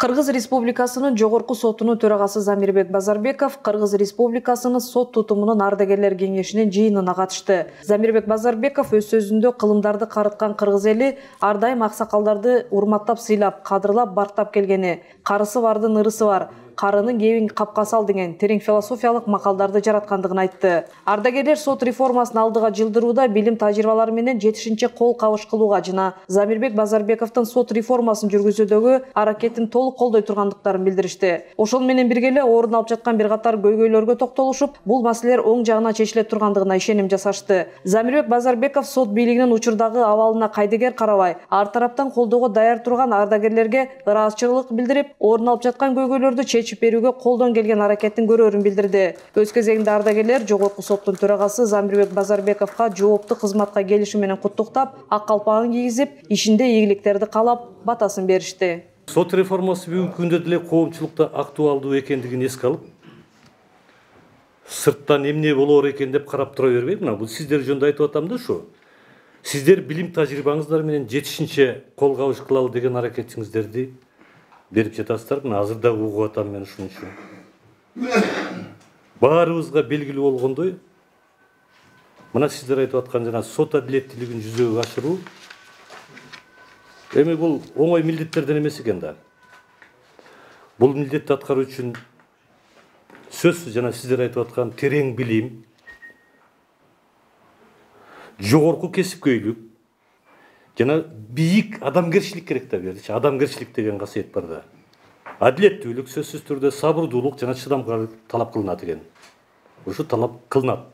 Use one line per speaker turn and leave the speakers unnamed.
Кыргыз Республикасынын Жогорку сотунун төрагасы Замирбек Базарбеков Кыргыз Республикасынын сот тутумунун ардагерлер кеңешинин жыйынына катышты. Замирбек Базарбеков өз сөзүндө кылымдарды карыткан кыргыз эли ар дайым аксакалдарды урматтап сыйлап, кадырлап бартап келгени, карысы бардын ырысы бар, карынын кебин капка сал деген терең философиялык макалдарды жараткандыгын айтты. Ардагерлер сот реформасын алдыга жылдырууда билим тажрыйбалары менен жетишинче кол кабыш кылууга жана Замирбек Базарбековдун сот реформасын жүргүзүүдөгү аракетин толук колдой тургандыктарын билдиришти. Ошол менен бирге эле орун алып жаткан бир катар көйгөйлөргө токтолушуп, бул маселелер оң жагына чечиле тургандыгына ишеним жасашты. Замирбек Базарбеков сот бийлигинин учурдагы абалына кайдыгер карабай, ар тараптан колдоого даяр турган ардагерлерге ыраазычылык билдирип, орун алып жаткан көйгөйлөрдү чечип берүүгө колдон келген аракеттин көрөрүн билдирди. Өз кезегинде ардагерлер Жогорку соттун төрагасы Замирбек Базарбековго жоопту кызматка келиши менен куттуктап, ак калпагын кийгизип, ишинде ийгиликтерди каалап, батасын беришти.
Сот реформасы бүгүнкү күндө деле коомчулукта актуалдуу экендигин эске алып, сырттан эмне болор экен деп карап тура бербей, мына бул сиздер жөнүндө айтып атам да ушу. Сиздер билим тажрыйбаңыздар менен жетишинче кол кабыш кылалы деген аракетиңиздерди берип жатасыздар. Мына азыр да угуп атам мен ушун үчүн. Баарыбызга белгилүү болгондой, мына сиздер айтып аткан жана сот адилеттүүлүгүн жүзөгө ашыруу эми бул оңой милдеттерден эмес экен да. Бул милдетти аткаруу үчүн сөзсүз жана сиздер айтып аткан терең билим, жогорку кесипкөйлүк жана бийик адамгерчилик керек да берчи. Адамгерчилик деген касиет бар да. Адилеттүүлүк сөзсүз түрдө сабырдуулук жана чыдамкарлык талап кылынат экен. Ушу талап кылынат.